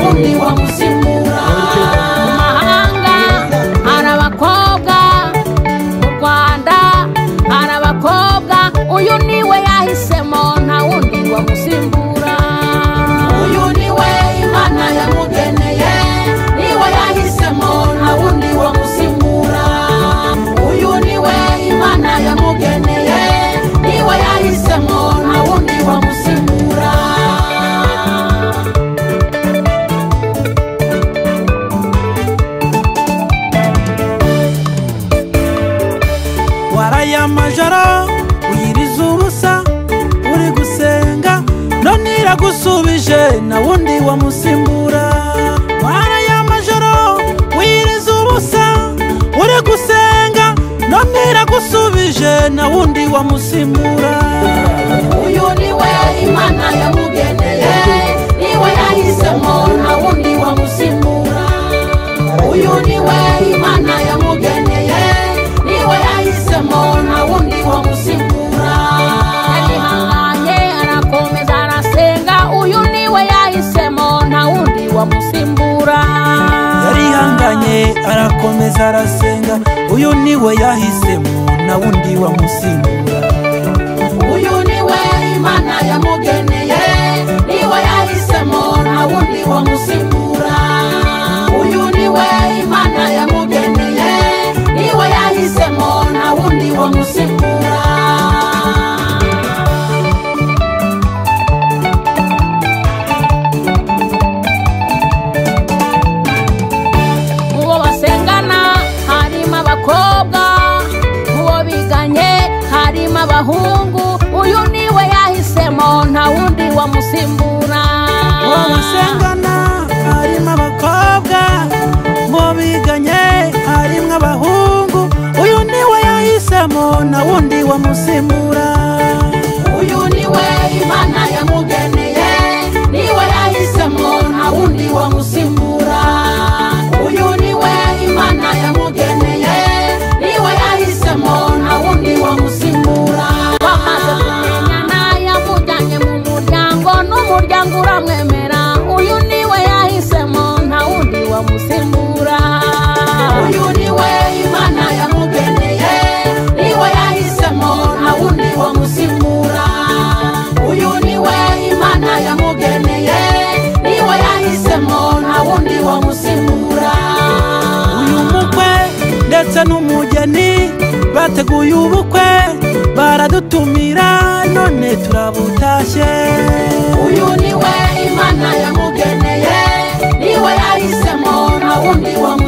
wundi wamusimbura. Mu mahanga hari abakobwa, mu Rwanda hari abakobwa, uyu niwe yahisemo nta wundi wamusimbura. Uyu niwe Imana yamugeneye, niwe yahisemo nta wundi wamusimbura. Uyu niwe Imana yamugeneye, niwe yahisemo nta wundi wamusimbura. Waraya amajoro uyiriza ubusa uri gusenga, none iragusubije na wundi wamusimbura. Waraya amajoro uyiriza ubusa uri gusenga, none iragusubije na wundi wamusimbura. Uyu niwe Imana yamugeneye, niwe yahisemo nta wundi wamusimbura. Uyu niwe Imana yamugeneye, niwe yahisemo nta wundi wamusimbura. Yarihanganye arakomeza arasenga, uyu niwe yahisemo nta wundi wamusimbura. Yarihanganye arakomeza arasenga, uyu niwe yahisemo na wundi wamusimbura. Uyu niwe Imana yamugeneye, niwe yahisemo nta wundi wamusimbura. Uyu niwe Imana yamugeneye, niwe yahisemo nta wundi wamusimbura. Mubo basengana harimo abakobwa, mubo biganye harimo abahungu, uyu niwe yahisemo nta wundi wamusimbura. Mubo basengana harimo abakobwa, mubo biganye harimo abahungu, uyu niwe yahisemo na wundi wamusimbura. Uyu niwe Imana yamugeneye, niwe yahisemo nta wundi wamusimbura. Uyu niwe Imana yamugeneye, niwe yahisemo nta wundi wamusimbura. Bamaze kumenyana yamujyanye mu muryango, n'umuryango uramwemera, uyu niwe yahisemo nta wundi wamusimbura. Uyu niwe Imana yamugeneye, niwe yahisemo nta wundi wamusimbura. Uyu niwe Imana yamugeneye, niwe yahisemo nta wundi wamusimbura. Uyu mukwe ndetse n'umugeni bateguye ubukwe, baradutumira none turabutashye. Uyu niwe Imana yamugeneye, niwe yahisemo nta wundi wamusimbura.